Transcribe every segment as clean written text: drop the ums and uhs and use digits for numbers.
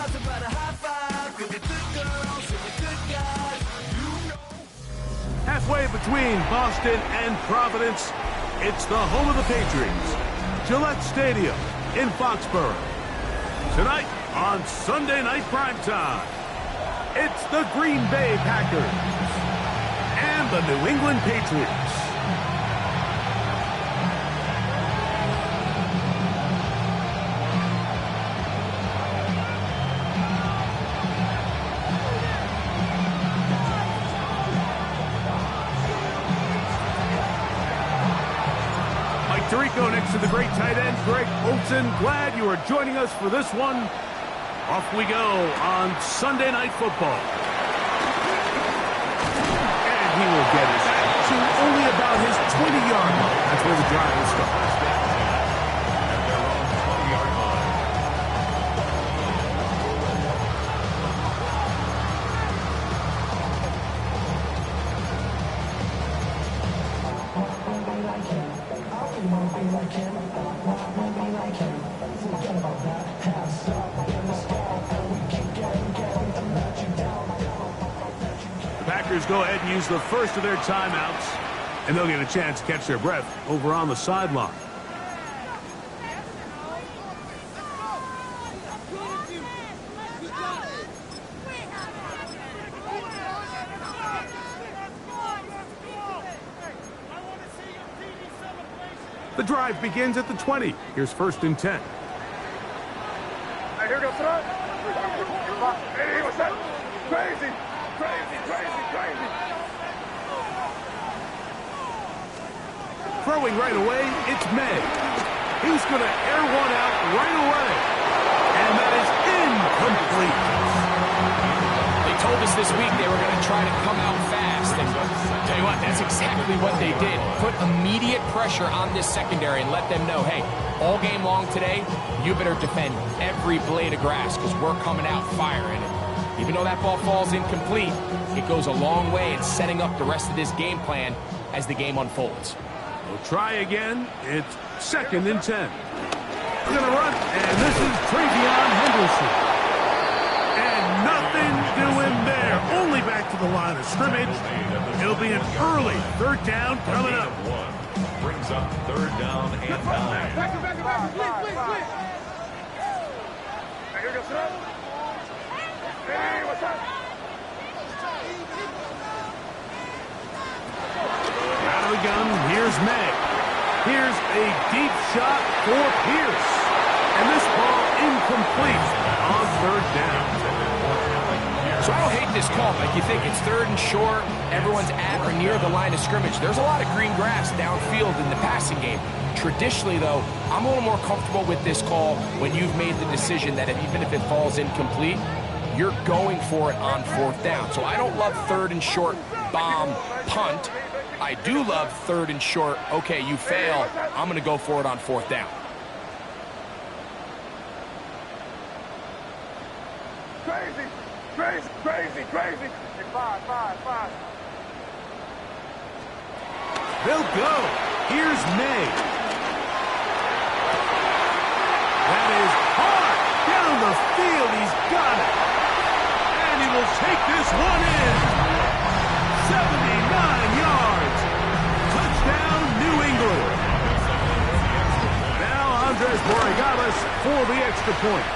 How's about a high five for the good girls and the good guys? You know. Halfway between Boston and Providence, it's the home of the Patriots, Gillette Stadium in Foxborough. Tonight on Sunday Night Primetime, it's the Green Bay Packers and the New England Patriots. Tirico next to the great tight end, Greg Olsen. Glad you are joining us for this one. Off we go on Sunday Night Football. And he will get it to only about his 20-yard line. That's where the drive will start. The Packers go ahead and use the first of their timeouts, and they'll get a chance to catch their breath over on the sideline. The drive begins at the 20. Here's 1st and 10. Here goes front. Hey, what's that? Crazy. Throwing right away, it's May. He's going to air one out right away. And that is incomplete. They told us this week they were going to try to come out fast. And tell you what, that's exactly what they did. Put immediate pressure on this secondary and let them know, hey, all game long today, you better defend every blade of grass because we're coming out firing. And even though that ball falls incomplete, it goes a long way in setting up the rest of this game plan as the game unfolds. We'll try again. It's 2nd and 10. We're going to run, and this is Travion Henderson. And nothing doing there. Only back to the line of scrimmage. It'll be an early 3rd down coming up. Brings up 3rd down and 9. Back, please. Here goes front. Hey, what's up? Out of the gun, here's May. Here's a deep shot for Pierce. And this ball incomplete on 3rd down. So I don't hate this call. Like, you think it's 3rd and short, everyone's at or near the line of scrimmage. There's a lot of green grass downfield in the passing game. Traditionally, though, I'm a little more comfortable with this call when you've made the decision that even if it falls incomplete, you're going for it on 4th down. So I don't love 3rd and short, bomb, punt. I do love 3rd and short, okay, you fail, I'm going to go for it on 4th down. Crazy. Five. They'll go. Here's May. That is hard. Down the field, he's got it. And he will take this one in. 79 yards. Touchdown, New England. Now Andres Borregales for the extra point.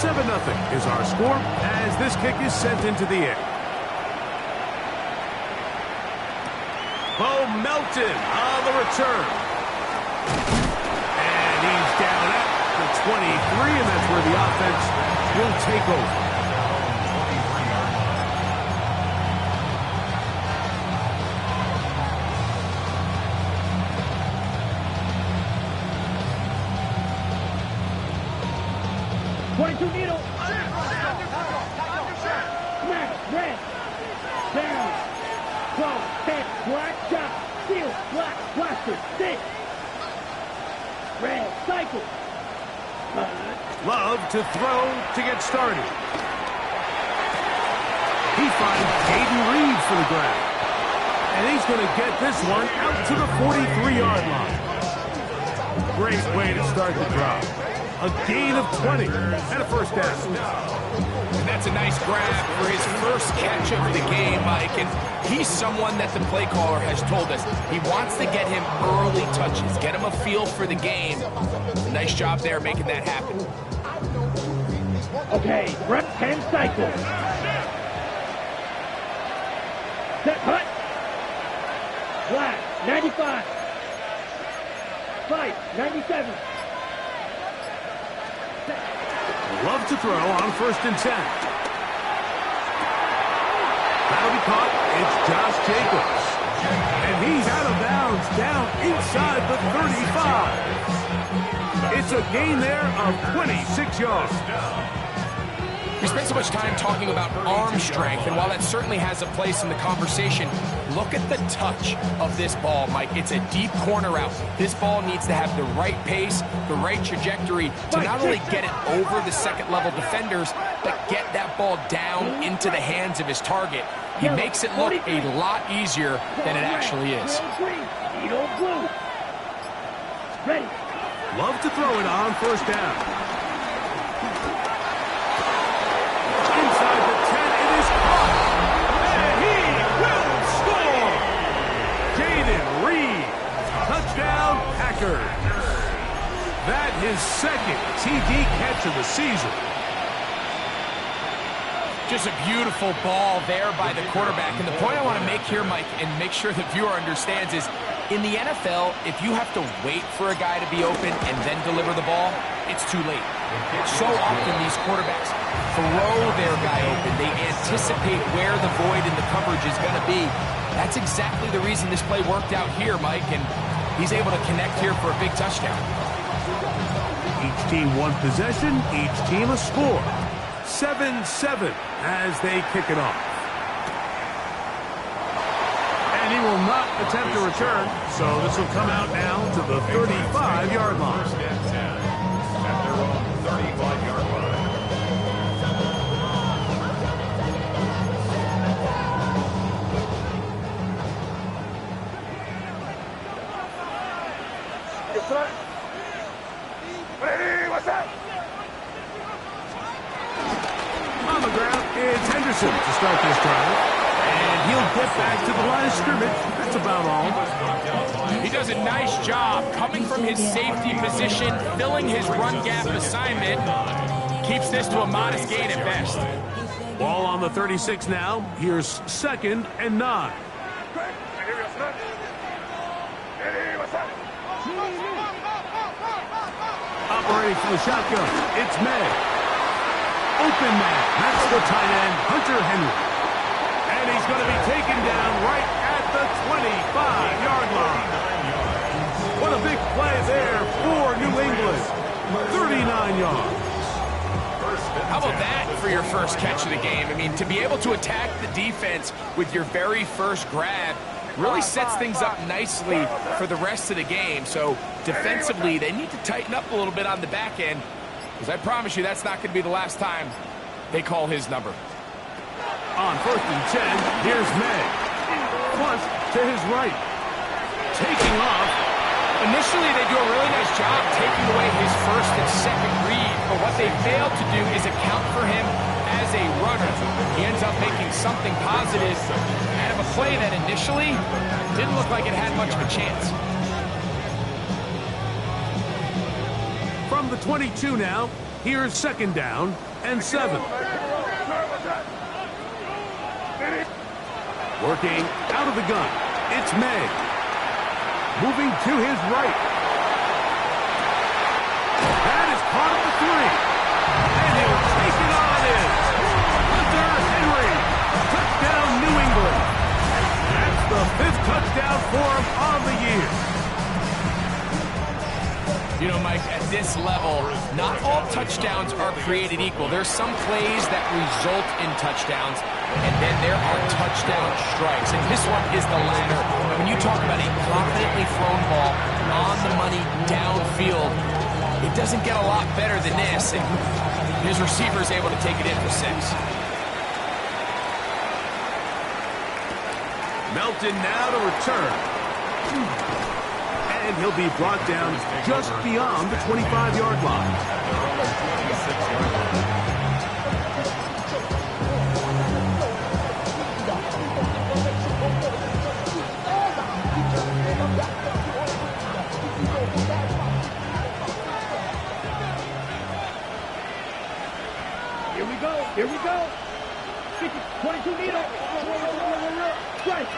7-0 is our score as this kick is sent into the air. Bo Melton on the return. And he's down at the 23, and that's where the offense will take over. Needle. Smash, red. Down. Go, head, black, chop, steel, black, blaster, stick. Red, cycle. Love to throw to get started. He finds Caden Reed for the grab. And he's going to get this one out to the 43-yard line. Great way to start the drive. A gain of 20 and a first down. And that's a nice grab for his first catch of the game, Mike. And he's someone that the play caller has told us he wants to get him early touches, get him a feel for the game. Nice job there making that happen. Okay, rep 10 cycles. Set, hut. Black, 95. Fight, 97. Love to throw on 1st and 10. That'll be caught. It's Josh Jacobs. And he's out of bounds down inside the 35. It's a gain there of 26 yards. We spent so much time talking about arm strength, and while that certainly has a place in the conversation, look at the touch of this ball, Mike. It's a deep corner route. This ball needs to have the right pace, the right trajectory to not only get it over the second-level defenders, but get that ball down into the hands of his target. He makes it look a lot easier than it actually is. Ready. Love to throw it on 1st down. Inside the 10, it is caught. And he will score. Jaden Reed. Touchdown, Packers. That his second TD catch of the season. Just a beautiful ball there by the quarterback. And the point I want to make here, Mike, and make sure the viewer understands is, in the NFL, if you have to wait for a guy to be open and then deliver the ball, it's too late. So often these quarterbacks throw their guy open. They anticipate where the void in the coverage is going to be. That's exactly the reason this play worked out here, Mike, and he's able to connect here for a big touchdown. Each team one possession, each team a score. 7-7 as they kick it off. And he will not attempt a return, so this will come out now to the 35-yard line. First and 10 at their own 35-yard line. Ready, what's that? On the ground, it's Henderson to start this drive. And he'll get back to the line of scrimmage. That's about all. He does a nice job coming from his safety position, filling his run gap assignment. Keeps this to a modest gain at best. Ball on the 36 now. Here's 2nd and 9. Operating from the shotgun, it's May. Open man, that's the tight end, Hunter Henry. And he's going to be taken down right at the 25-yard line. What a big play there for New England. 39 yards. How about that for your first catch of the game? I mean, to be able to attack the defense with your very first grab really sets things up nicely for the rest of the game. So defensively, they need to tighten up a little bit on the back end, because I promise you that's not going to be the last time they call his number. On 1st and 10, here's May. Plus to his right. Taking off. Initially, they do a really nice job taking away his first and second read, but what they failed to do is account for him as a runner. He ends up making something positive out of a play that initially didn't look like it had much of a chance. From the 22 now, here's 2nd down and 7. Working out of the gun, it's May. Moving to his right. That is caught at the 3. And he'll take it on in. Hunter Henry. Touchdown, New England. That's the 5th touchdown for him on the year. You know, Mike, at this level, not all touchdowns are created equal. There's some plays that result in touchdowns, and then there are touchdown strikes. And this one is the latter. When you talk about a confidently thrown ball on the money downfield, it doesn't get a lot better than this. And his receiver is able to take it in for 6. Melton now to return. And he'll be brought down just beyond the 25-yard line. Here we go. 22 meter. Strike.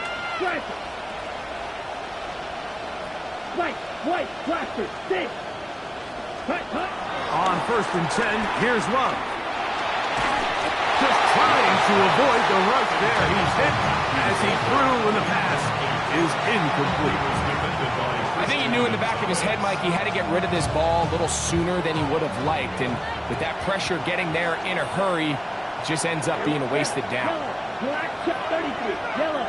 Right, white, blaster, six. Cut. On 1st and 10, here's Love. Just trying to avoid the rush there. He's hit as he threw, and the pass is incomplete. I think he knew in the back of his head, Mike, he had to get rid of this ball a little sooner than he would have liked. And with that pressure getting there in a hurry, it just ends up being a wasted down. Black check 33, yellow,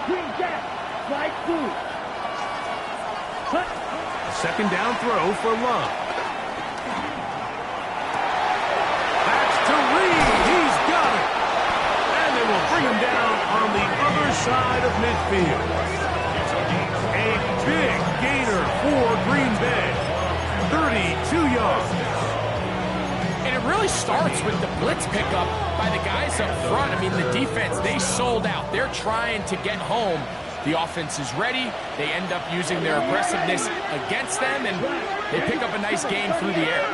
green jack, slide blue. Cut. Second down throw for Love. That's to Reed. He's got it. And they will bring him down on the other side of midfield. A big gainer for Green Bay. 32 yards. And it really starts with the blitz pickup by the guys up front. I mean, the defense, they sold out. They're trying to get home. The offense is ready. They end up using their aggressiveness against them, and they pick up a nice gain through the air.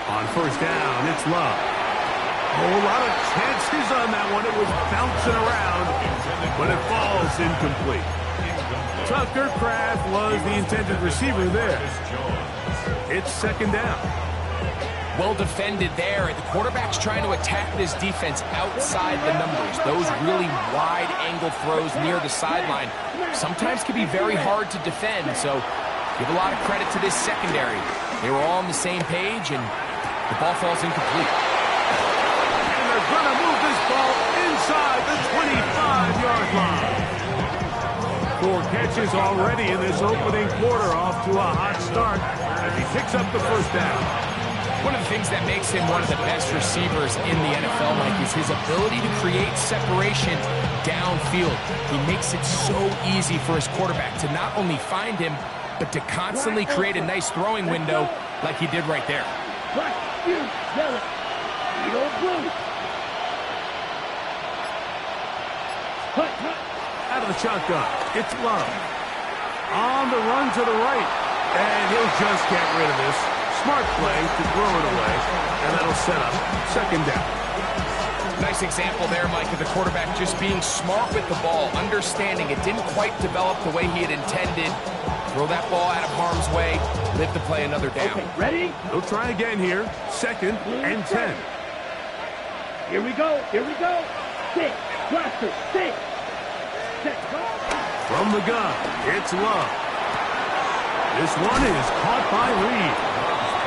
On 1st down, it's Love. A whole lot of chances on that one. It was bouncing around, but it falls incomplete. Tucker Kraft was the intended receiver there. It's 2nd down. Well defended there. The quarterback's trying to attack this defense outside the numbers. Those really wide angle throws near the sideline sometimes can be very hard to defend, so give a lot of credit to this secondary. They were all on the same page, and the ball falls incomplete. And they're going to move this ball inside the 25-yard line. 4 catches already in this opening quarter, off to a hot start as he picks up the 1st down. One of the things that makes him one of the best receivers in the NFL, Mike, is his ability to create separation downfield. He makes it so easy for his quarterback to not only find him, but to constantly create a nice throwing window like he did right there. Black, yellow, blue. Cut. Out of the shotgun, it's Love. On the run to the right, and he'll just get rid of this. Smart play to throw it away, and that'll set up 2nd down. Nice example there, Mike, of the quarterback just being smart with the ball, understanding it didn't quite develop the way he had intended. Throw that ball out of harm's way, live to play another down. Okay, ready? He'll try again here. 2nd and 10. Here we go. 6, blaster, 6. From the gun, it's Love. This one is caught by Reed.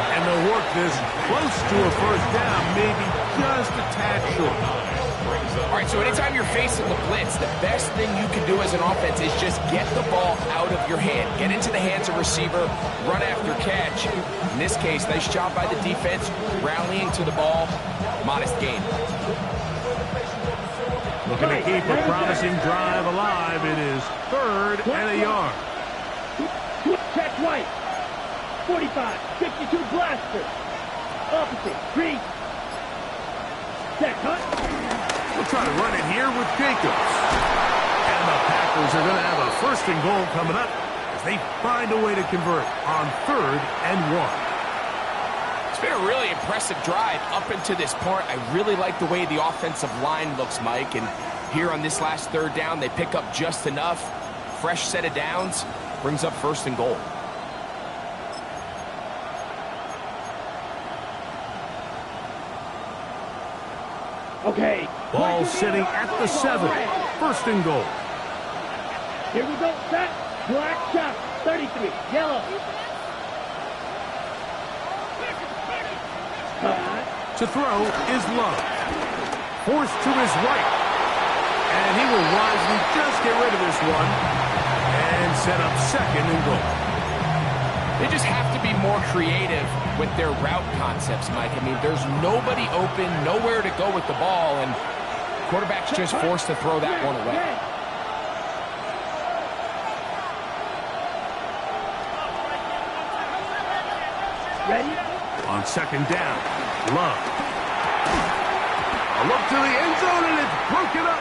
And they'll work this close to a 1st down, maybe just a tad short. All right, so anytime you're facing the blitz, the best thing you can do as an offense is just get the ball out of your hand. Get into the hands of receiver, run after catch. In this case, nice job by the defense, rallying to the ball, modest gain. Looking to keep a promising drive alive. It is 3rd and a yard. Check white. 45, 52 blaster. Opposite, green. Set, cut. We'll try to run it here with Jacobs. And the Packers are going to have a 1st and goal coming up as they find a way to convert on 3rd and 1. It's been a really impressive drive up until this point. I really like the way the offensive line looks, Mike. And here on this last 3rd down, they pick up just enough. Fresh set of downs, brings up 1st and goal. Okay. Ball sitting at the 7. 1st and goal. Here we go. Set. Black shot. 33. Yellow. To throw is Love. Forced to his right. And he will wisely just get rid of this one. And set up 2nd and goal. They just have to to be more creative with their route concepts, Mike. I mean, there's nobody open, nowhere to go with the ball, and quarterback's just forced to throw that one away. Ready? On second down, Love. A look to the end zone, and it's broken up.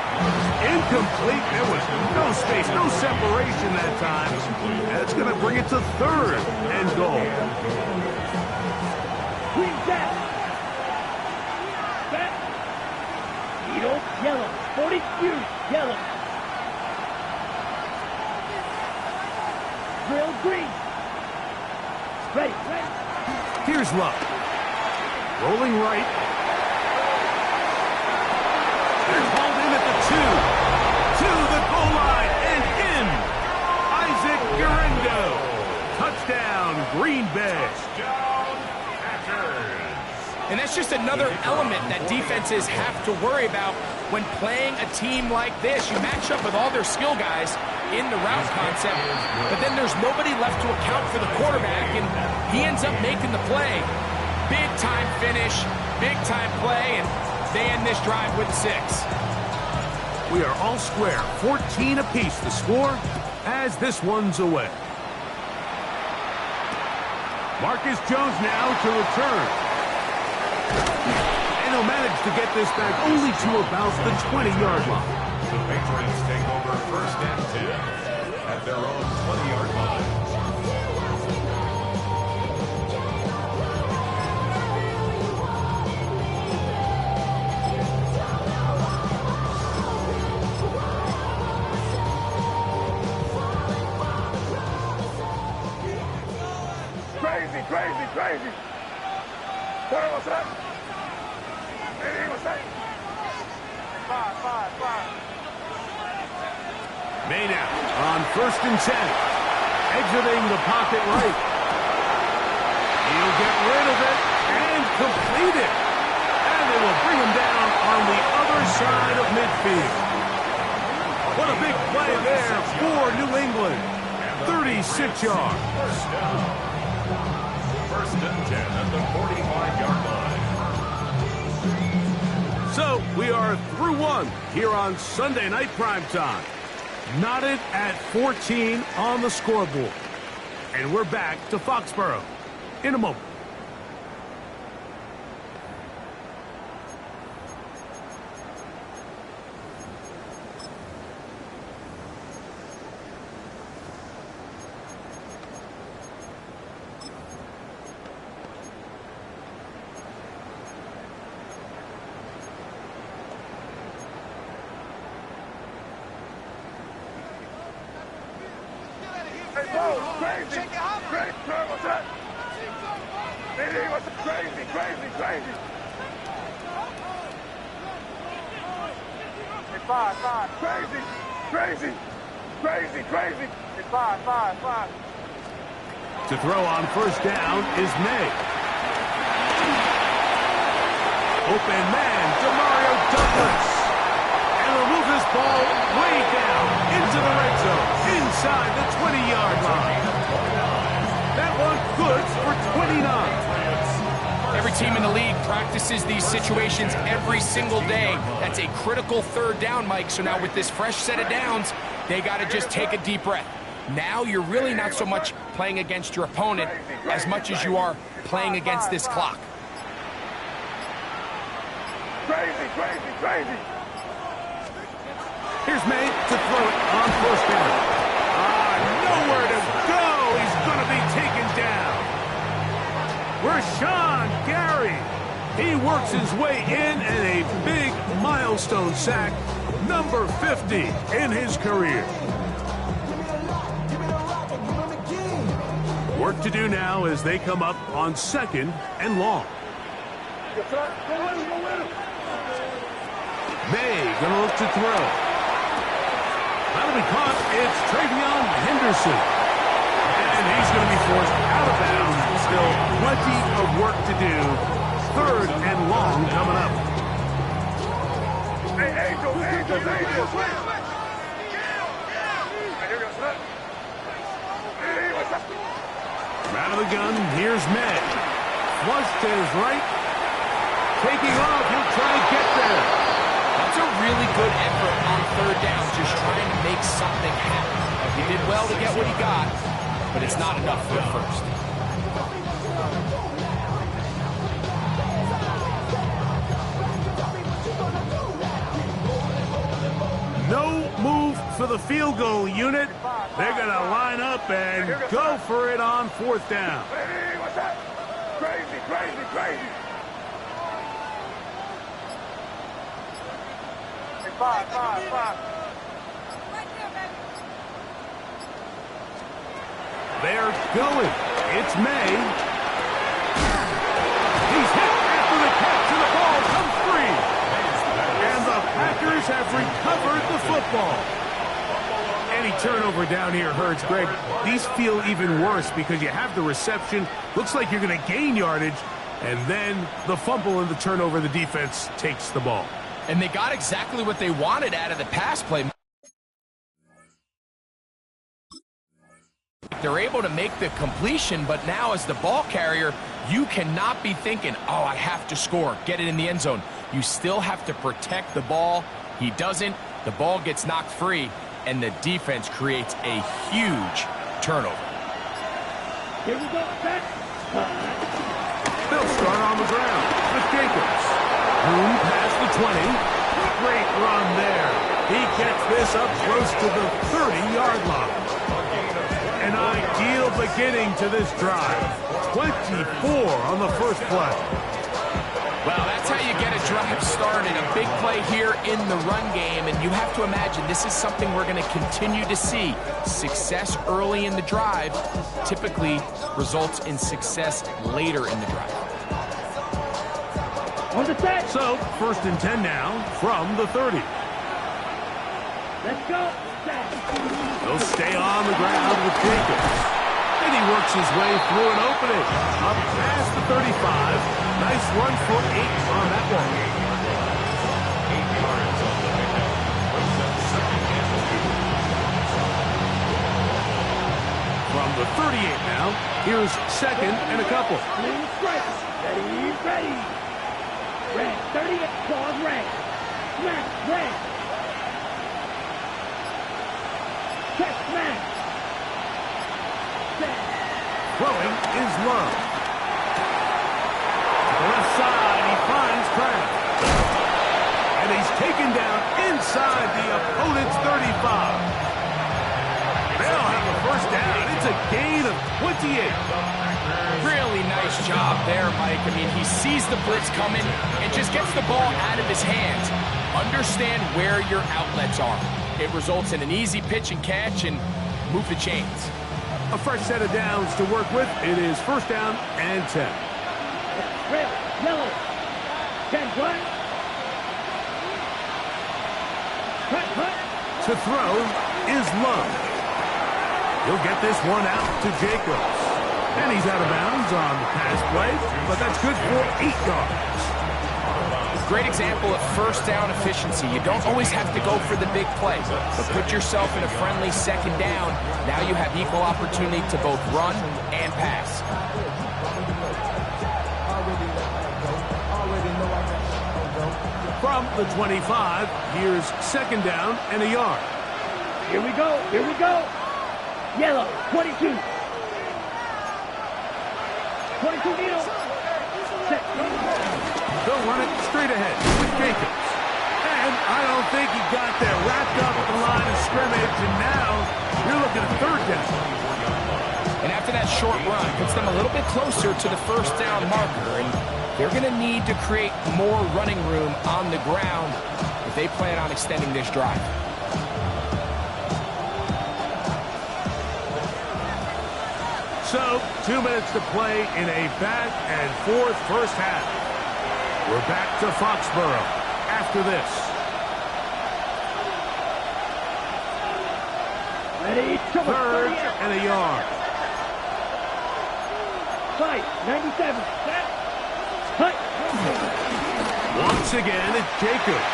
Incomplete. There was no space, no separation that time. That's going to bring it to third and goal. Green back. Back. Needle, yellow. 42, yellow. Drill, green. Ready, ready. Here's Love. Rolling right. They're hauled in at the 2. To the goal line and in. Isaac Guerrero. Touchdown, Green Bay. And that's just another element that defenses have to worry about when playing a team like this. You match up with all their skill guys in the route concept, but then there's nobody left to account for the quarterback, and he ends up making the play. Big time finish, big time play, and they end this drive with 6. We are all square, 14 apiece the score as this one's away. Marcus Jones now to return. And he'll manage to get this back only to about the 20-yard line. The Patriots take over first and 10 at their own 20-yard line. Crazy, crazy, crazy. Turn, what's up? Hey, what's up? 5. May now on first and 10. Exiting the pocket right. He'll get rid of it and complete it. And they will bring him down on the other side of midfield. What a big play there for New England. 36 yards. First and 10 at the 45-yard line. So we are through one here on Sunday Night Primetime. Knotted at 14 on the scoreboard. And we're back to Foxborough in a moment. Hey, Bo, crazy. Crazy, turn, what's up? Hey, what's up? Crazy, crazy, crazy. Hey, 5. Crazy, crazy, crazy, crazy. Hey, 5. To throw on first down is May. Open man, Demario Douglas. And will move this ball way down into the red zone, inside the 20-yard line. That one good for 29. Every team in the league practices these situations every single day. That's a critical third down, Mike. So now with this fresh set of downs, they got to just take a deep breath. Now you're really not so much playing against your opponent as much as you are playing against this clock. Crazy, crazy, crazy. Here's May to throw it on first down. Nowhere to go. He's going to be taken down. Rashawn Gary. He works his way in and a big milestone sack, number 50 in his career. Work to do now as they come up on second and long. May gonna look to throw. That'll be caught. It's Travion Henderson. And he's going to be forced out of bounds. Still plenty of work to do. Third and long coming up. Hey, Angel. Hey, here we go, son. Hey, what's up? Out of the gun, here's May. Flush to his right. Taking off, he'll try to get there. That's a really good effort on third down, just trying to make something happen. He did well to get what he got, but it's not enough for the first. No move for the field goal unit. They're going to line up and go for it on fourth down. Hey, what's that? Crazy, crazy, crazy. Hey, five. They're going. It's May. He's hit after the catch, and the ball comes free. And the Packers have recovered the football. Any turnover down here hurts, Greg. These feel even worse because you have the reception. Looks like you're going to gain yardage. And then the fumble and the turnover, the defense takes the ball. And they got exactly what they wanted out of the pass play. They're able to make the completion, but now as the ball carrier, you cannot be thinking, oh, I have to score, get it in the end zone. You still have to protect the ball. He doesn't. The ball gets knocked free, and the defense creates a huge turnover. Here we go, set. They'll start on the ground with Jacobs. Room past the 20. Great run there. He gets this up close to the 30-yard line. An ideal beginning to this drive. 24 on the first play. Well, that's how you get a drive started. A big play here in the run game, and you have to imagine this is something we're going to continue to see. Success early in the drive typically results in success later in the drive. On the set. So, first and 10 now from the 30. Let's go. Set. They'll stay on the ground with Jacobs. And he works his way through an opening. Up past the 35. Nice run for 8 on that one. 8 yards on the pickup. Puts up second and 2. From the 38 now, here's second and a couple. Clean strike. Ready. Red. 38. Pause red. Smash. Red. Check. Smash. Set. Throwing is Love. To the left side, he finds Kraft. And he's taken down inside the opponent's 35. They'll have a first down. It's a gain of 28. Really nice job there, Mike. I mean, he sees the blitz coming and just gets the ball out of his hands. Understand where your outlets are. It results in an easy pitch and catch and move the chains. A fresh set of downs to work with. It is first down and 10. Red. Yellow. 10 black. Cut. To throw is Love. He'll get this one out to Jacobs. And he's out of bounds on the pass play, but that's good for 8 yards. Great example of first down efficiency. You don't always have to go for the big play, but put yourself in a friendly second down. Now you have equal opportunity to both run and pass. From the 25, here's second down and a yard. Here we go. Yellow. 22. 22 needle. Set. They'll run it straight ahead with Jacobs. And I don't think he got there. Wrapped up at the line of scrimmage, and now you're looking at third down. And after that short run, puts them a little bit closer to the first down marker, and they're going to need to create more running room on the ground if they plan on extending this drive. So, 2 minutes to play in a back and forth first half. We're back to Foxborough after this. Ready. Third and a yard. Fight. 97. Set. Cut. Once again, it's Jacobs.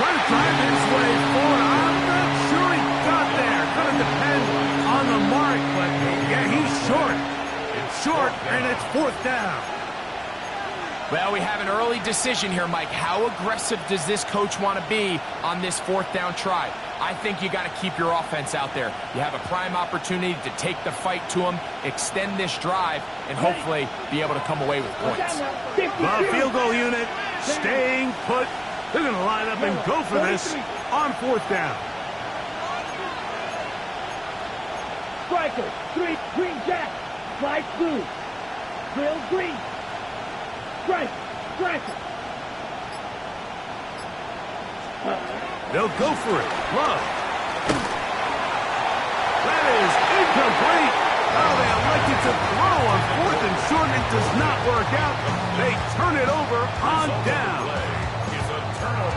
Trying to drive his way forward. I'm not sure he got there. Going to depend on the mark, but yeah, he's short. short, and it's 4th down. Well, we have an early decision here, Mike. How aggressive does this coach want to be on this 4th down try? I think you got to keep your offense out there. You have a prime opportunity to take the fight to them, extend this drive, and hopefully be able to come away with points. The field goal unit staying put. They're going to line up and go for this on 4th down. Striker, 3, green jack, fly blue, drill green, strike, striker. They'll go for it. Love. That is incomplete. Oh, they elected to throw on 4th and short. It does not work out. They turn it over on down.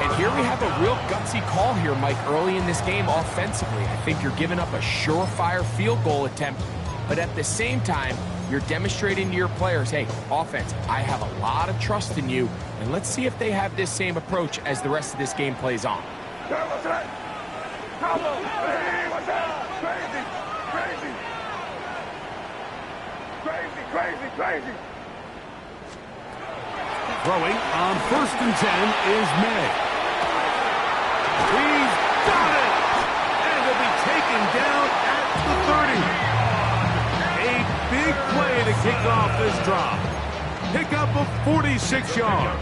And here we have a real gutsy call here, Mike, early in this game offensively. I think you're giving up a surefire field goal attempt, but at the same time, you're demonstrating to your players, hey, offense, I have a lot of trust in you, and let's see if they have this same approach as the rest of this game plays on. What's that? Hey, what's that? Crazy. Throwing on 1st and 10 is May. He's got it! And he'll be taken down at the 30. A big play to kick off this drive. Pickup of 46 yards.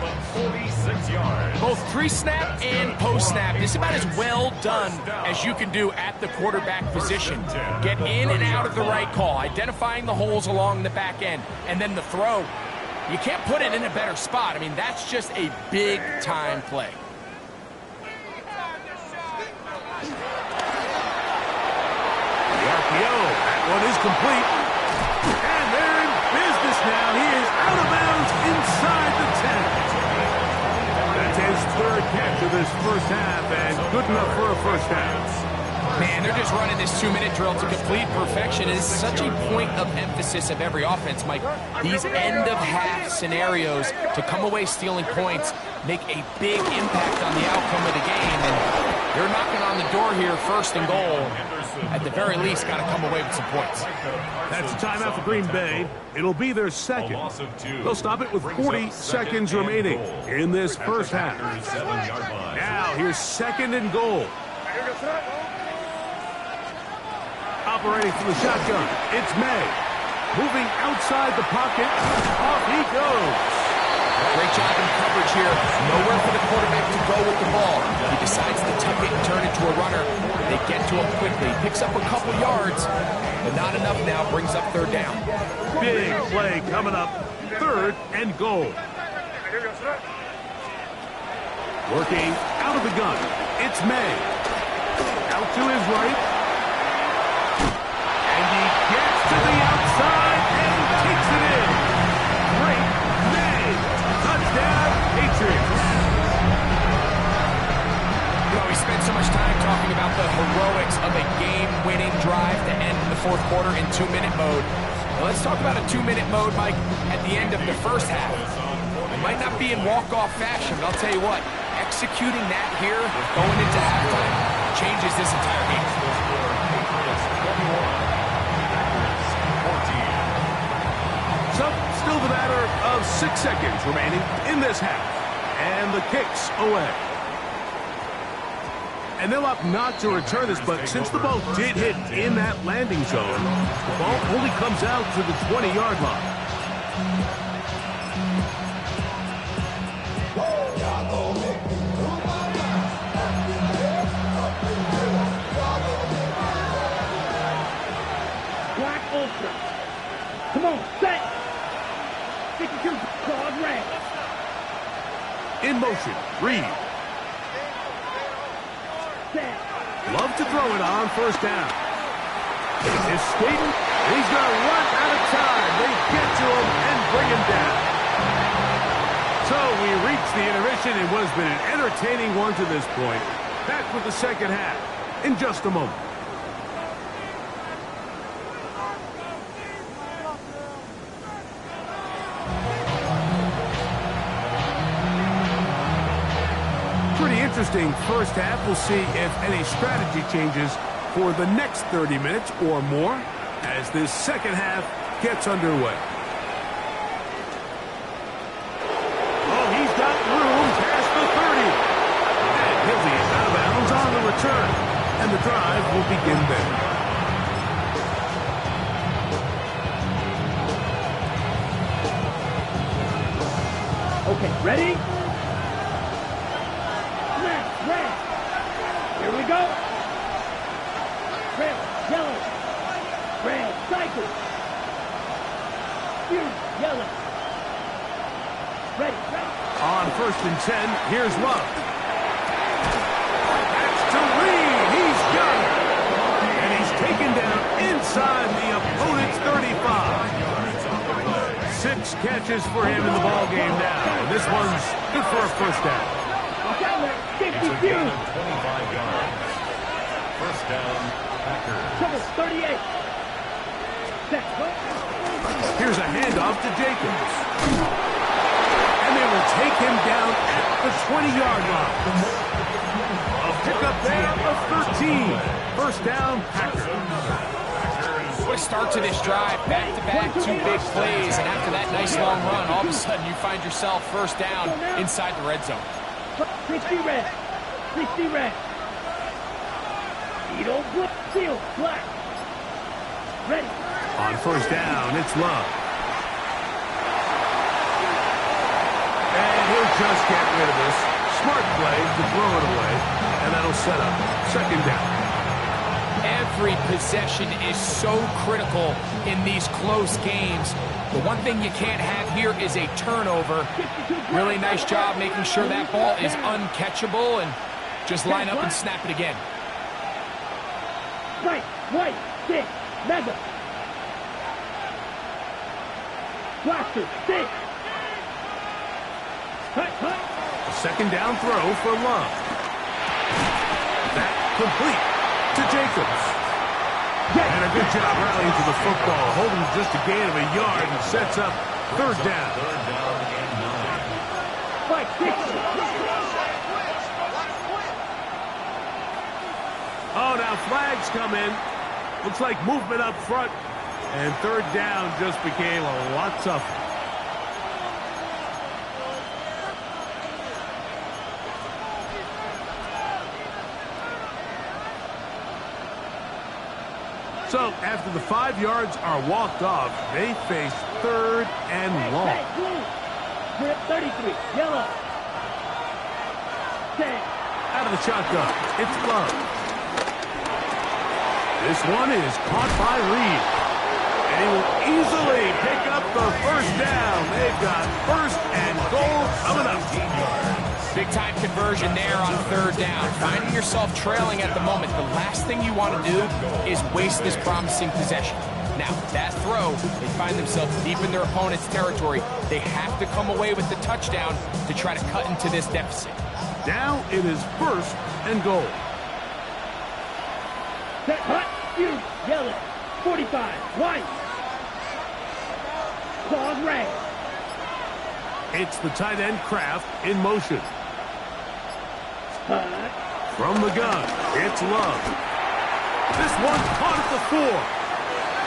Both pre-snap and post-snap. This is about as well done as you can do at the quarterback position. Get in and out of the right call, identifying the holes along the back end, and then the throw. You can't put it in a better spot. I mean, that's just a big-time play. The RPO, that one is complete. And they're in business now. He is out of bounds inside the 10. That's his 3rd catch of this 1st half, and good enough for a 1st down. Man, they're just running this 2-minute drill to complete perfection. It is such a point of emphasis of every offense, Mike. These end-of-half scenarios to come away stealing points make a big impact on the outcome of the game. And they're knocking on the door here, 1st and goal. At the very least, got to come away with some points. That's a timeout for Green Bay. It'll be their 2nd. They'll stop it with 40 seconds remaining in this 1st half. Now, here's 2nd and goal. Operating from the shotgun, it's May. Moving outside the pocket, off he goes. Great job in coverage here. Nowhere for the quarterback to go with the ball. He decides to tuck it and turn it to a runner. They get to him quickly. Picks up a couple yards, but not enough now. Brings up 3rd down. Big play coming up. 3rd and goal. Working out of the gun, it's May. Out to his right. And he gets to the outside and takes it in. Great May. Touchdown, Patriots. You know, we spent so much time talking about the heroics of a game-winning drive to end the 4th quarter in 2-minute mode. Well, let's talk about a 2-minute mode, Mike, at the end of the 1st half. It might not be in walk-off fashion, but I'll tell you what, executing that here, going into halftime, changes this entire game. So, still the matter of 6 seconds remaining in this half. And the kick's away. And they'll opt not to return this, but since the ball did hit in that landing zone, the ball only comes out to the 20-yard line. Black ultra. Come on, set. 52, claws red. In motion, Reed. Set. Love to throw it on 1st down. It's Staten. He's going to run out of time. They get to him and bring him down. So we reach the intermission in what has been an entertaining one to this point. Back with the 2nd half in just a moment. Pretty interesting 1st half. We'll see if any strategy changes for the next 30 minutes or more as this 2nd half gets underway. Oh, he's got room past the 30. And he'll be out of bounds on the return. And the drive will begin there. Okay, ready? Red, red. Here we go. Red, yellow. Red, cycle. Green, yellow. Ready, ready. On 1st and 10, here's Love. That's to Reed. He's got it. And he's taken down inside the opponent's 35. 6 catches for him in the ball game now. And this one's good for a first down. Watch out, man. It's a 52. gain of 25 yards. First down, Packers. Trouble, 38. Set, go. Here's a handoff to Jacobs. And they will take him down at the 20-yard line. A pickup there of 13. First down, Packers. What a start to this drive. Back-to-back, 2 big plays. And after that nice long run, all of a sudden you find yourself first down inside the red zone. 60 red. 60 red. Edo, blue, seal, black. Ready. On first down, it's Love. And he'll just get rid of this. Smart play to throw it away. And that'll set up second down. Every possession is so critical in these close games. The one thing you can't have here is a turnover. Really nice job making sure that ball is uncatchable and just line up and snap it again. Right, white, six, mega. Blaster, six. Cut, cut. A second down throw for Love. That complete to Jacobs. And a good job rallying to the football. Holding just a gain of a yard and sets up third down. Third down and 9. Fight, six. Oh, now flags come in. Looks like movement up front. And third down just became a lot tougher. So, after the 5 yards are walked off, they face third and long. Hey, blue. Grip 33, yellow. 10. Out of the shotgun, it's Love. This one is caught by Reed. And he will easily pick up the first down. They've got first and goal coming up. Big-time conversion there on third down. Finding yourself trailing at the moment, the last thing you want to do is waste this promising possession. Now, that throw, they find themselves deep in their opponent's territory. They have to come away with the touchdown to try to cut into this deficit. Now it is first and goal. Set, hot, you, yellow. 45, white. Claws red. It's the tight end Kraft in motion. Hot. From the gun, it's Love. This one caught at the 4.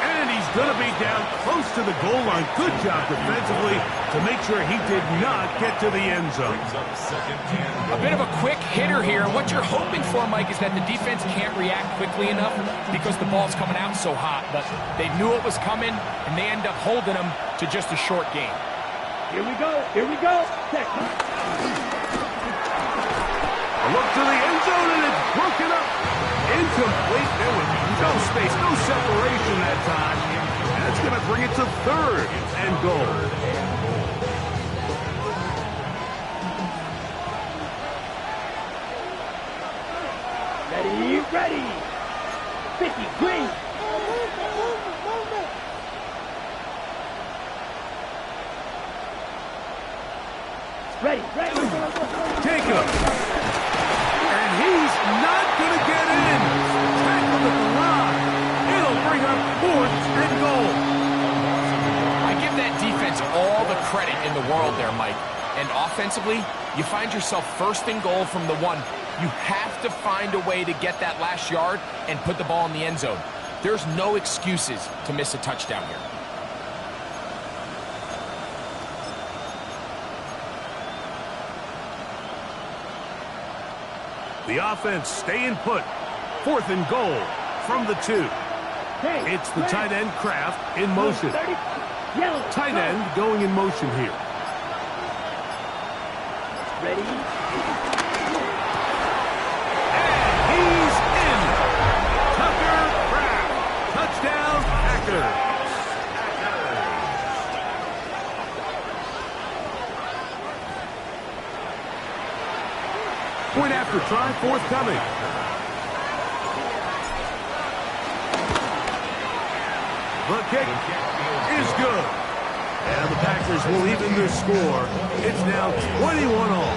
And he's going to be down close to the goal line. Good job defensively to make sure he did not get to the end zone. A bit of a quick hitter here. And what you're hoping for, Mike, is that the defense can't react quickly enough because the ball's coming out so hot. But they knew it was coming, and they end up holding them to just a short game. Here we go, here we go. Set, hot. A look to the end zone, and it's broken up. Incomplete. There was no space, no separation that time. That's going to bring it to third and goal. Ready, ready. 50, green. Ready, ready. Jacob. And he's not going to get in. Tackled at the line. It'll bring up fourth and goal. I give that defense all the credit in the world there, Mike. And offensively, you find yourself first and goal from the 1. You have to find a way to get that last yard and put the ball in the end zone. There's no excuses to miss a touchdown here. The offense staying put. 4th and goal from the 2. It's the tight end Kraft in motion. Tight end going in motion here. Ready? And he's in. Tucker Kraft. Touchdown, Packers. Point after try forthcoming. The kick is good. And the Packers will even their score. It's now 21-all.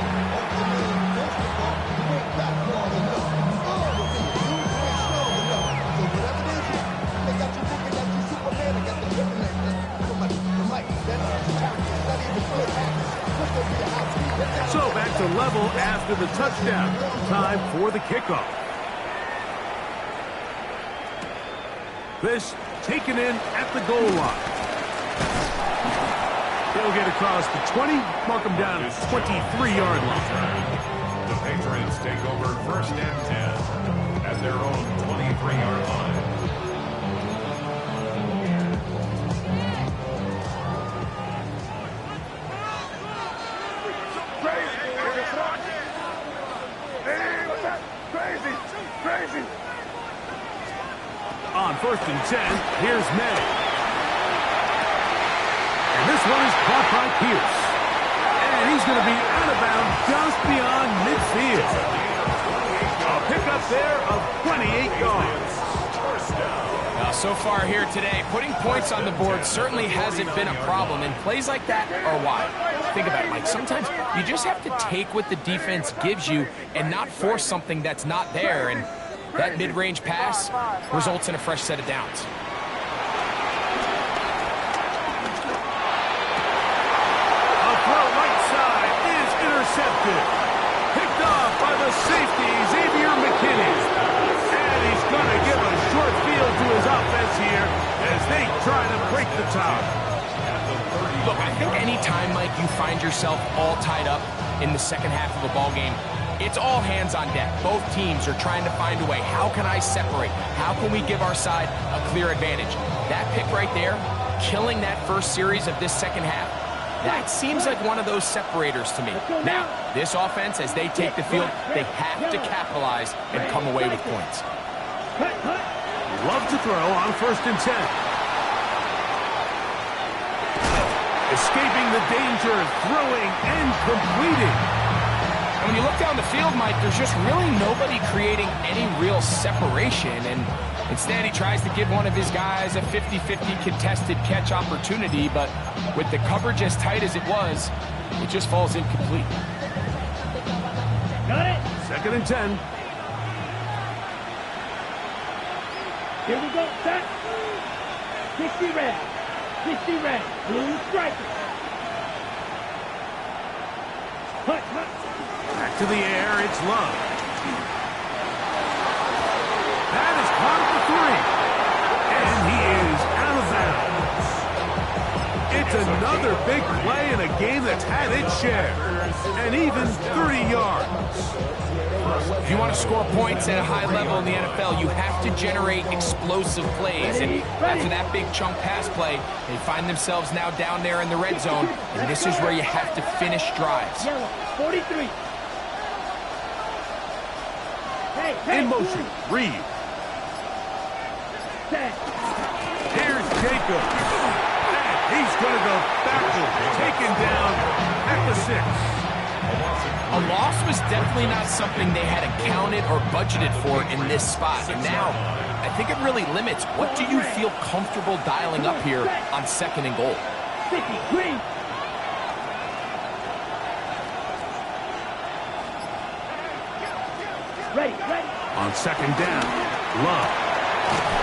So back to level after the touchdown. Time for the kickoff. This taken in at the goal line. He'll get across the 20, mark him down at 23-yard line. The Patriots take over 1st and 10 at their own 23-yard line. Crazy. On 1st and 10, here's May. And this one is caught by Pierce. And he's going to be out of bounds just beyond midfield. A pickup there of 28 yards. Now, so far here today, putting points on the board certainly hasn't been a problem, and plays like that are why. Think about it, Mike. Sometimes you just have to take what the defense gives you and not force something that's not there, and that mid-range pass results in a fresh set of downs. A throw right side is intercepted. Picked off by the safety, Xavier McKinney. And he's going to give a short field to his offense here as they try to break the tie. Look, I think any time, Mike, you find yourself all tied up in the second half of a ball game, it's all hands on deck. Both teams are trying to find a way. How can I separate? How can we give our side a clear advantage? That pick right there, killing that first series of this second half, that seems like one of those separators to me. Now, this offense, as they take the field, they have to capitalize and come away with points. Love to throw on 1st and 10. Escaping the danger, throwing and completing. And when you look down the field, Mike, there's just really nobody creating any real separation. And instead, he tries to give one of his guys a 50-50 contested catch opportunity. But with the coverage as tight as it was, it just falls incomplete. Got it. 2nd and 10. Here we go, set. 60 red. 60 red. Blue striker. Hut. Back to the air, it's Love. That is caught at the 3. And he is out of bounds. It's another big play in a game that's had its share. And even 30 yards. If you want to score points at a high level in the NFL, you have to generate explosive plays. And after that big chunk pass play, they find themselves now down there in the red zone. And this is where you have to finish drives. 43. In motion, Reed. Here's Jacob. And he's going to go backwards, taken down at the 6. A loss was definitely not something they had accounted or budgeted for in this spot. And now, I think it really limits what do you feel comfortable dialing up here on 2nd and goal. 50, green. Ready. On 2nd down, Love.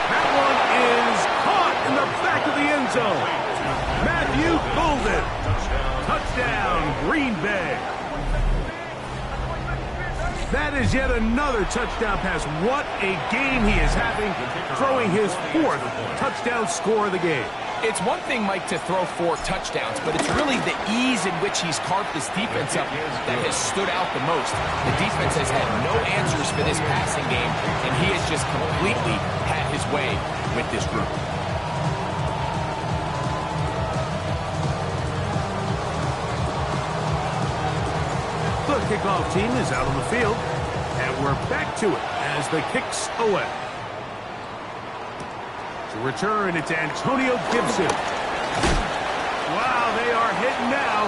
That one is caught in the back of the end zone. Matthew Golden. Touchdown, Green Bay. That is yet another touchdown pass. What a game he is having, throwing his 4th touchdown score of the game. It's one thing, Mike, to throw 4 touchdowns, but it's really the ease in which he's carved this defense up that has stood out the most. The defense has had no answers for this passing game, and he has just completely had his way with this group. The kickoff team is out on the field, and we're back to it as the kick's away. To return, it's Antonio Gibson. Wow, they are hitting now.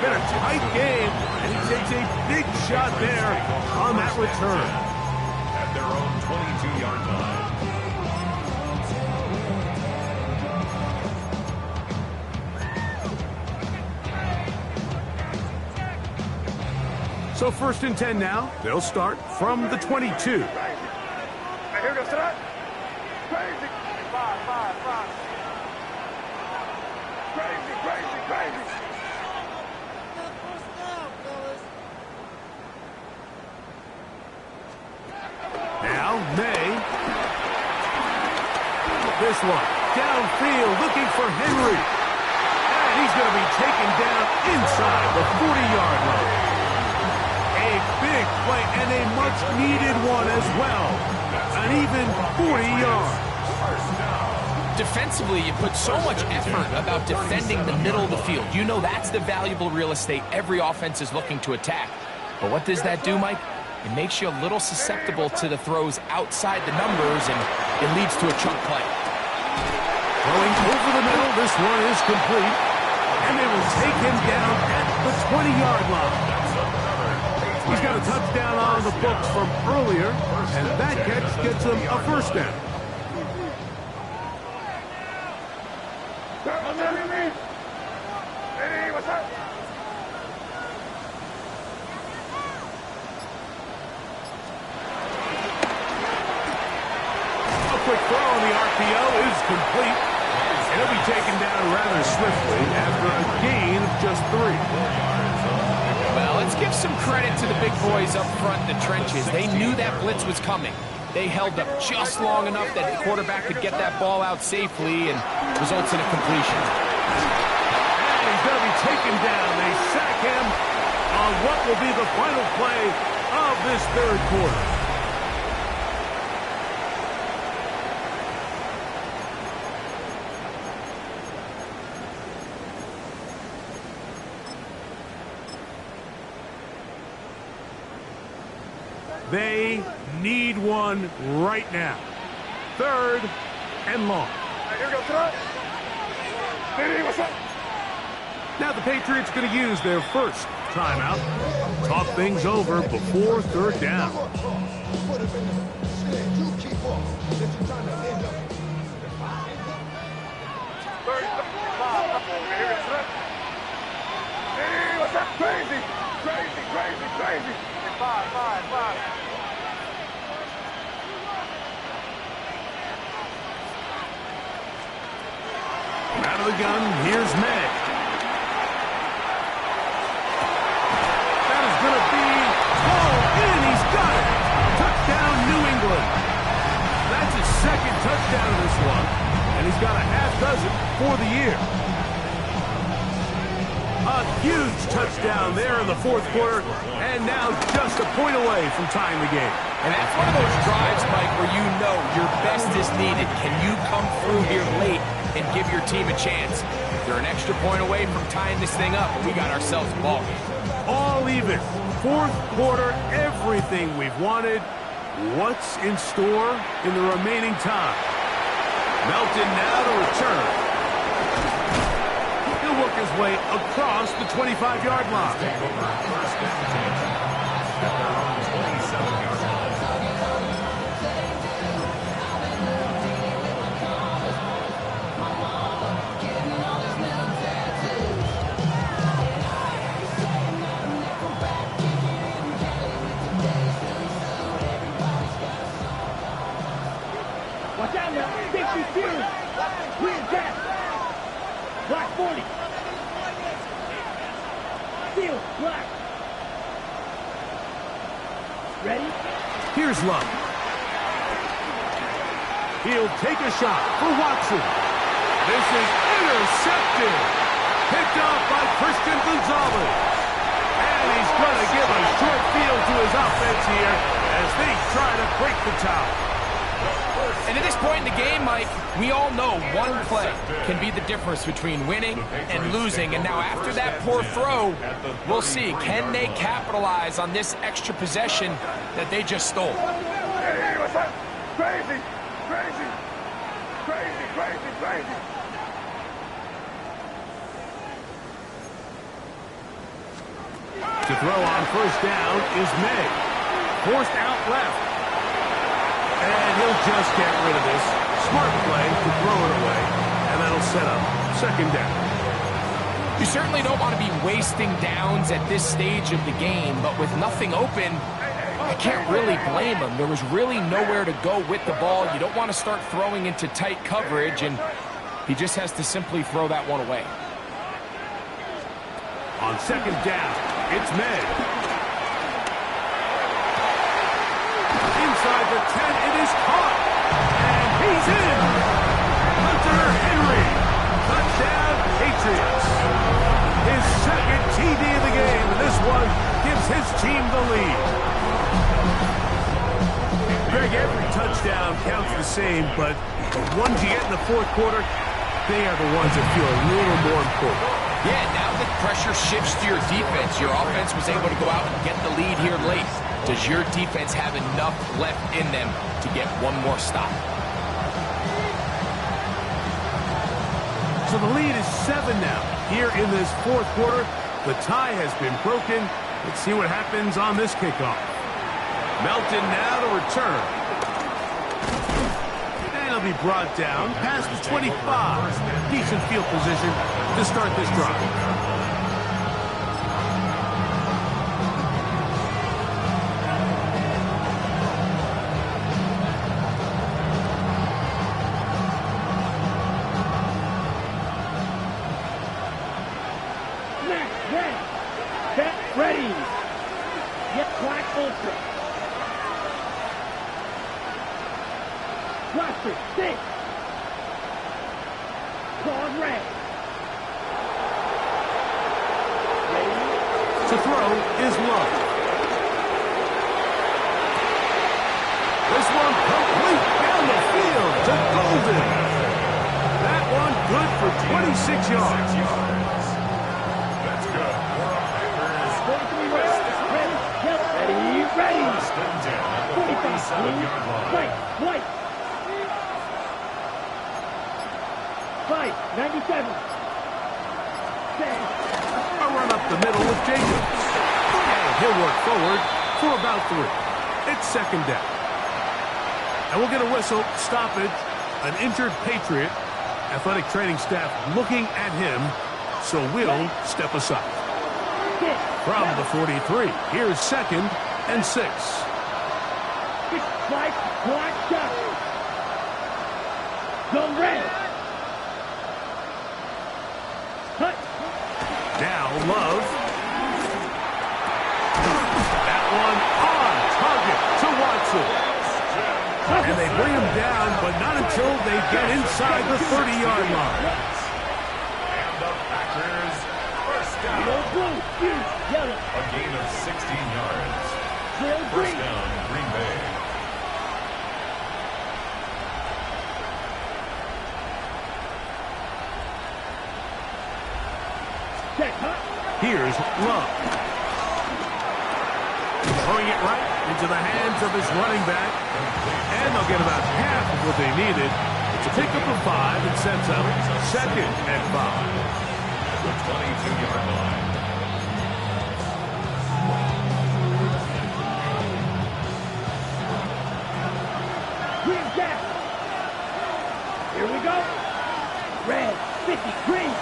Been a tight game, and he takes a big shot there on that return. At their own 22-yard line. So 1st and 10 now. They'll start from the 22. Now here goes to that. Crazy. 5. Crazy. Now, May. This one. Downfield, looking for Henry. And he's going to be taken down inside the 40-yard line. A big play and a much-needed one as well. An even 40 yards. Defensively, you put so much effort about defending the middle of the field. You know that's the valuable real estate every offense is looking to attack. But what does that do, Mike? It makes you a little susceptible to the throws outside the numbers, and it leads to a chunk play. Throwing over the middle, this one is complete. And they will take him down at the 20-yard line. He's got a touchdown on the books from earlier, and that catch gets him a first down. Hey, what's up? A quick throw on the RPO is complete. And he'll be taken down rather swiftly after a gain of just 3. Well, let's give some credit to the big boys up front in the trenches. They knew that blitz was coming. They held up just long enough that the quarterback could get that ball out safely, and results in a completion. And he's going to be taken down. They sack him on what will be the final play of this 3rd quarter. They need one right now. 3rd and long. Here goes to that. Hey, what's up? Now the Patriots going to use their first timeout. Talk things over before 3rd down. Hey, what's up? Crazy. 5. Out of the gun, here's May. That is going to be pulled in. He's got it. Touchdown, New England. That's his 2nd touchdown of this one, and he's got a half dozen for the year. A huge touchdown there in the 4th quarter, and now just a point away from tying the game. And that's one of those drives, Mike, where you know your best is needed. Can you come through here late and give your team a chance? They're an extra point away from tying this thing up. We got ourselves a ball game. All even. 4th quarter, everything we've wanted. What's in store in the remaining time? Melton now to return. He'll work his way across the 25-yard line. Take over 1st and 10 at their own 27-yard line. Watch out now. 52. Green tap. Black 40. Seal. Black. Ready? Here's Love. He'll take a shot for Watson. This is intercepted. Picked off by Christian Gonzalez. And he's going to give a short field to his offense here as they try to break the tie. And at this point in the game, Mike, we all know one play can be the difference between winning and losing. And now after that poor throw, we'll see, can they capitalize on this extra possession that they just stole? Hey, what's up? Crazy, crazy, crazy, crazy, crazy. To throw on first down is May. Forced out left. And he'll just get rid of this. Smart play to throw it away. And that'll set up second down. You certainly don't want to be wasting downs at this stage of the game, but with nothing open, I can't really blame him. There was really nowhere to go with the ball. You don't want to start throwing into tight coverage, and he just has to simply throw that one away. On second down, it's May. Inside the 10, it is caught. And he's in. Hunter Henry. Touchdown, Patriots. His second TD of the game, and this one gives his team the lead. Greg, every touchdown counts the same, but the ones you get in the fourth quarter, they are the ones that feel a little more important. Yeah, now the pressure shifts to your defense. Your offense was able to go out and get the lead here late. Does your defense have enough left in them to get one more stop? So the lead is 7 now. Here in this fourth quarter, the tie has been broken. Let's see what happens on this kickoff. Melton now to return. And he'll be brought down past the 25. Decent field position to start this drive. Ready. Get clock open. Roster 6. Claude red. To throw is Love. This one complete down the field to Golden. That one good for 26 yards. That's good. Ready. First and 10 at the 47-yard line. White. 97. A run up the middle with Jacobs. And he'll work forward for about 3. It's second down. And we'll get a whistle, stoppage, an injured Patriot. Athletic training staff looking at him, so we'll step aside. From the 43, here's second and 6. Black shot. Go red. Cut. Now Love. That one on target to Watson. And they bring him down, but not until they get inside the 30-yard line. And the Packers, first down. A gain of 16 yards. First down, Green Bay. Here's Love. Throwing it right into the hands of his running back. And they'll get about half of what they needed. It's a pickup of 5 and sets up second and 5. The 22-yard line. Here we go. Red, 50, green.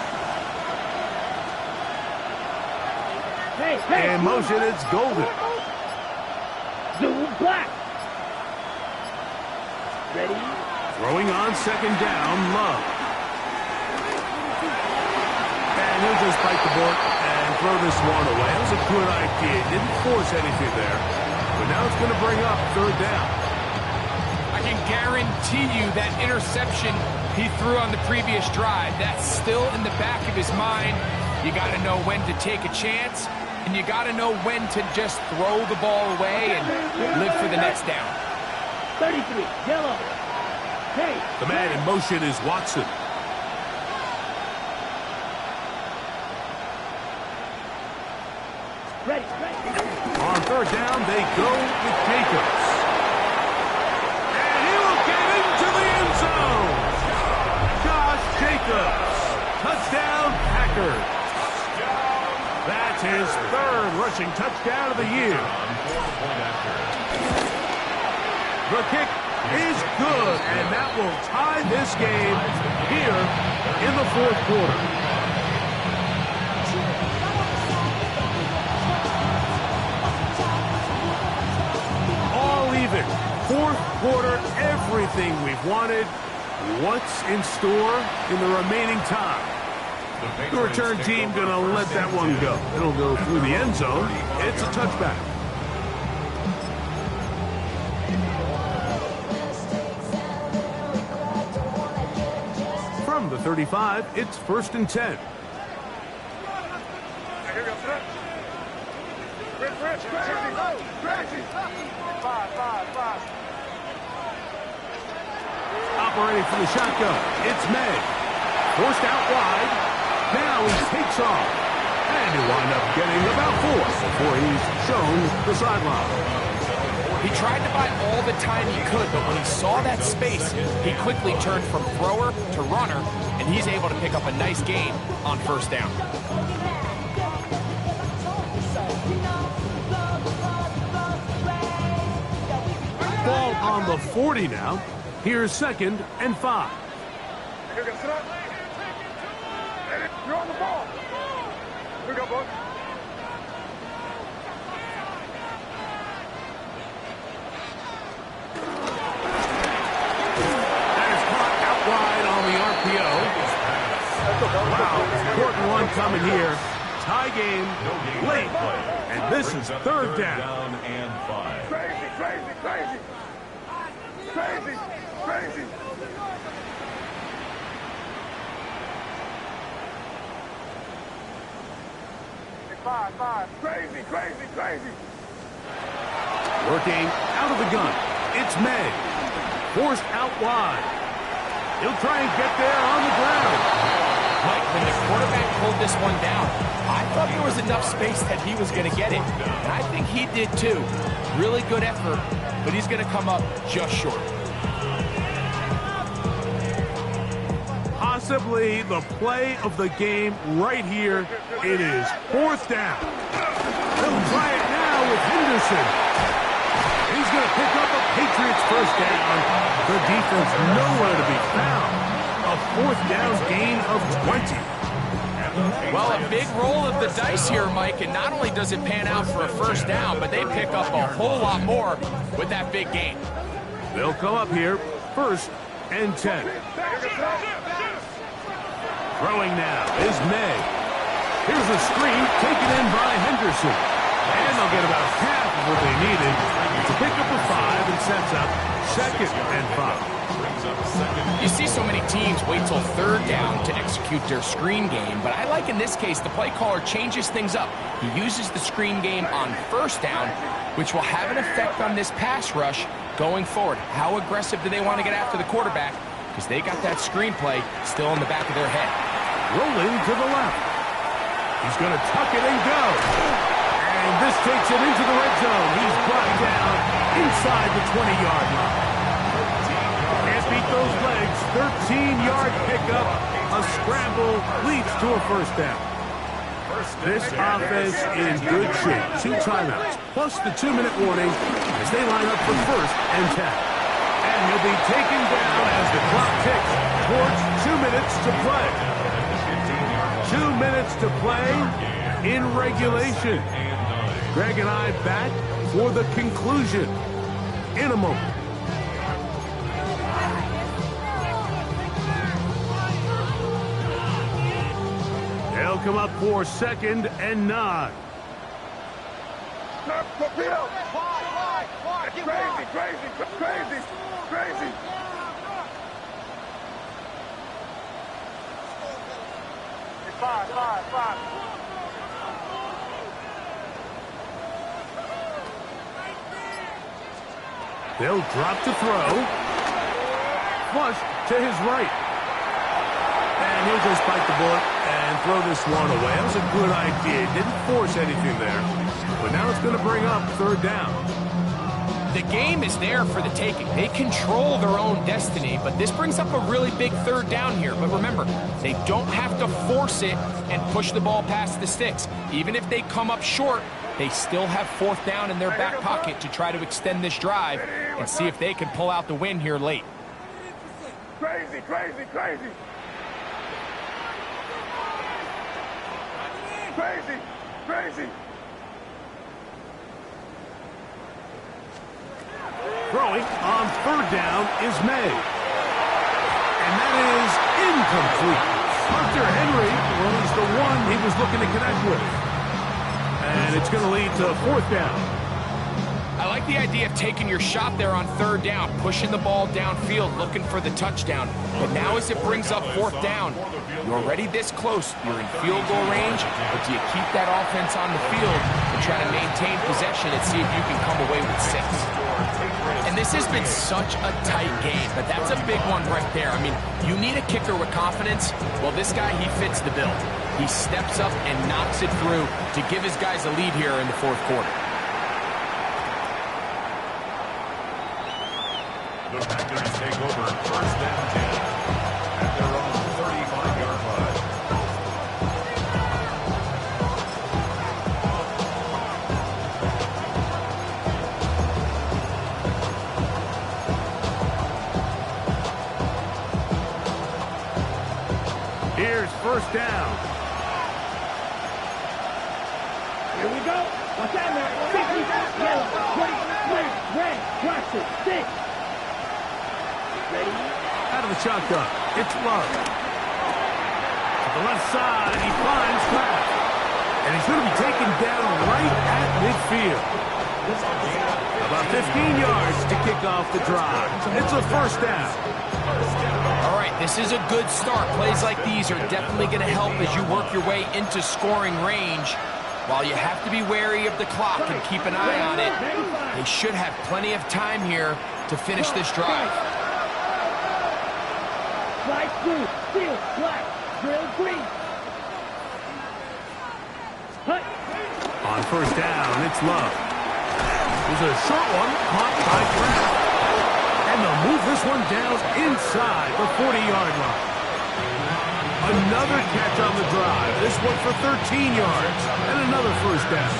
Hey. In motion, it's Golden. Blue, black. Ready. Throwing on second down, Love. And he'll just bite the bullet and throw this one away. That was a good idea. Didn't force anything there. But now it's going to bring up third down. I can guarantee you that interception he threw on the previous drive. That's still in the back of his mind. You got to know when to take a chance, and you got to know when to just throw the ball away and live for the next down. 33, yellow. Hey. The man in motion is Watson. Ready. On third down, they go with Jacobs. And he will get into the end zone. Josh Jacobs. Touchdown, Packers. That's his third rushing touchdown of the year. The kick is good, and that will tie this game here in the fourth quarter. Fourth quarter, everything we've wanted. What's in store in the remaining time? The return team going to let that one go. It'll go through the end zone. It's a touchback. From the 35, it's 1st and 10. Operating from the shotgun, it's May. Forced out wide. Now he takes off. And he'll wind up getting about 4 before he's shown the sideline. He tried to buy all the time he could, but when he saw that space, he quickly turned from thrower to runner, and he's able to pick up a nice gain on first down. Ball on the 40 now. Here's 2nd and 5. You're on the ball. Here we go, boys. That is caught out wide on the RPO. Wow, important one coming here. Tie game late. And this is 3rd down. And 5. Crazy. Five. Crazy. Working out of the gun. It's May. Forced out wide. He'll try and get there on the ground. Mike, when the quarterback pulled this one down, I thought there was enough space that he was going to get it. And I think he did too. Really good effort, but he's going to come up just short. Possibly the play of the game right here. It is 4th down. He'll try it now with Henderson. He's going to pick up a Patriots first down. The defense nowhere to be found. A 4th down gain of 20. Well, a big roll of the dice here, Mike, and not only does it pan out for a first down, but they pick up a whole lot more with that big gain. They'll come up here, 1st and 10. Throwing now is May. Here's a screen taken in by Henderson. And they'll get about half of what they needed to pick up a 5 and sets up 2nd and 5. You see so many teams wait till 3rd down to execute their screen game, but I like in this case the play caller changes things up. He uses the screen game on 1st down, which will have an effect on this pass rush going forward. How aggressive do they want to get after the quarterback? Because they got that screenplay still in the back of their head. Rolling to the left. He's going to tuck it and go. And this takes it into the red zone. He's brought down inside the 20-yard line. Can't beat those legs. 13-yard pickup. A scramble leads to a first down. This offense in good shape. 2 timeouts, plus the 2-minute warning as they line up for 1st and 10. And he'll be taken down as the clock ticks towards 2 minutes to play. 2 minutes to play in regulation. Greg and I back for the conclusion in a moment. They'll come up for 2nd and 9. Crazy. 5. They'll drop to throw. Flush to his right. And he'll just bite the bullet and throw this one away. That was a good idea. Didn't force anything there. But now it's going to bring up third down. The game is there for the taking. They control their own destiny, but this brings up a really big third down here. But remember, they don't have to force it and push the ball past the sticks. Even if they come up short, they still have fourth down in their back pocket to try to extend this drive and see if they can pull out the win here late. Crazy. Throwing on third down is May. And that is incomplete. Hunter Henry was the one he was looking to connect with. And it's going to lead to fourth down. I like the idea of taking your shot there on third down, pushing the ball downfield, looking for the touchdown. But now as it brings up fourth down, you're already this close. You're in field goal range, but do you keep that offense on the field and try to maintain possession and see if you can come away with 6? And this has been such a tight game, but that's a big one right there. I mean, you need a kicker with confidence. Well, this guy, he fits the bill. He steps up and knocks it through to give his guys a lead here in the fourth quarter. The Packers take over first and 10 at their own 35-yard line. Here's first down. Here we go. Watch out now. 50, yellow, white, red, watch it, 6. Ready? Out of the shotgun. It's Love. To the left side, he finds Kraft. And he's going to be taken down right at midfield. About 15 yards to kick off the drive. It's a first down. All right, this is a good start. Plays like these are definitely going to help as you work your way into scoring range. While you have to be wary of the clock and keep an eye on it, they should have plenty of time here to finish this drive. White, blue, steel, black, drill, green. Hut. On first down, it's Love. There's a short one caught by Kraft. And they'll move this one down inside the 40-yard line. Another catch on the drive. This one for 13 yards. And another first down.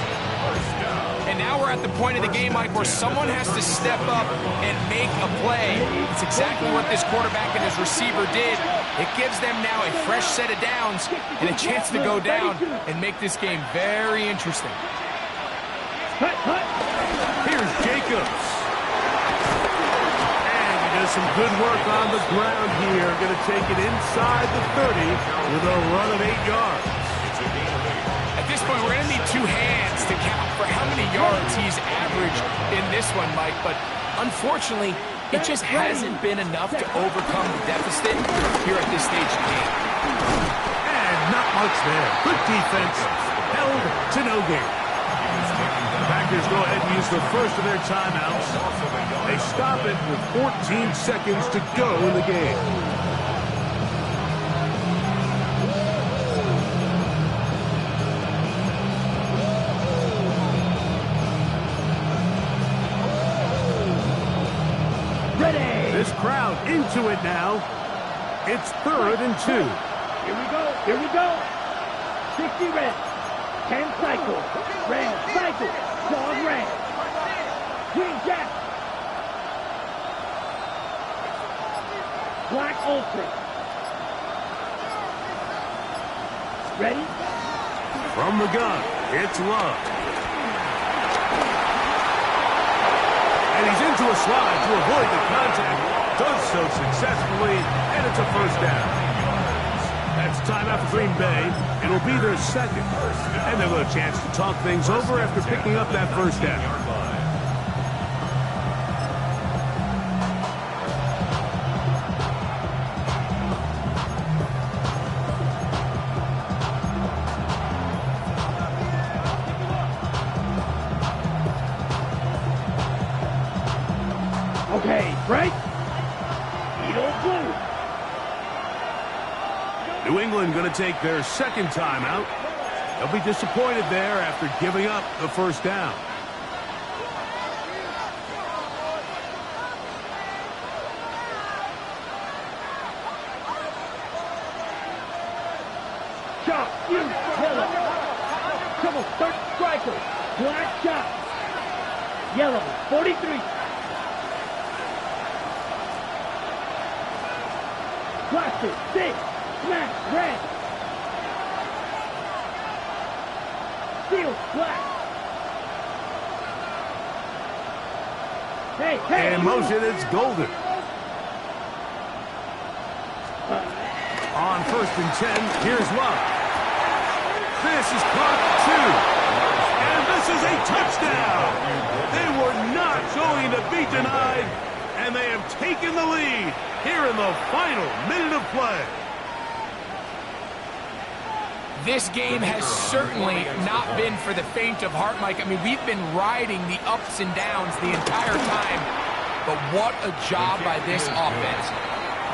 And now we're at the point of the game, Mike, where someone has to step up and make a play. It's exactly what this quarterback and his receiver did. It gives them now a fresh set of downs and a chance to go down and make this game very interesting. Here's Jacobs. And he does some good work on the ground here. Going to take it inside the 30 with a run of 8 yards. At this point, we're going to need 2 hands to count for how many yards he's averaged in this one, Mike. But unfortunately, it just hasn't been enough to overcome the deficit here at this stage of the game. And not much there. Good defense. Held to no gain. The Packers go ahead and use the first of their timeouts. They stop it with 14 seconds to go in the game. This crowd into it now. It's 3rd and 2. Here we go. 60 red. 10 cycle. Red, cycle. Dog red. Green jack. Black ultra. Ready? From the gun, it's Love. And he's into a slide to avoid the contact. Does so successfully, and it's a first down. That's timeout for Green Bay. It'll be their second. And they'll have a chance to talk things over after picking up that first down. Okay, break. Eagle blue. New England going to take their second timeout. They'll be disappointed there after giving up the first down. Shot, you, yellow. Trouble, third striker. Black shot. Yellow, 43. Blaster, 6. Smash, red. Steel, black. Hey. In motion, it's Golden. On 1st and 10, here's Love. This is caught 2. And this is a touchdown. They were not going to be denied, and they have taken the lead here in the final minute of play. This game has certainly not been for the faint of heart, Mike. I mean, we've been riding the ups and downs the entire time, but what a job by this offense.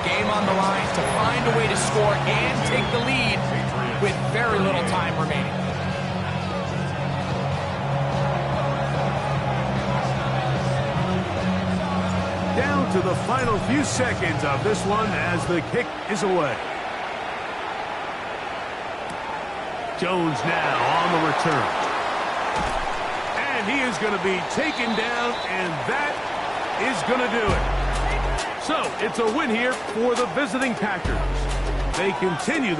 Game on the line to find a way to score and take the lead with very little time remaining. Down to the final few seconds of this one as the kick is away. Jones now on the return. And he is going to be taken down, and that is going to do it. So, it's a win here for the visiting Packers. They continue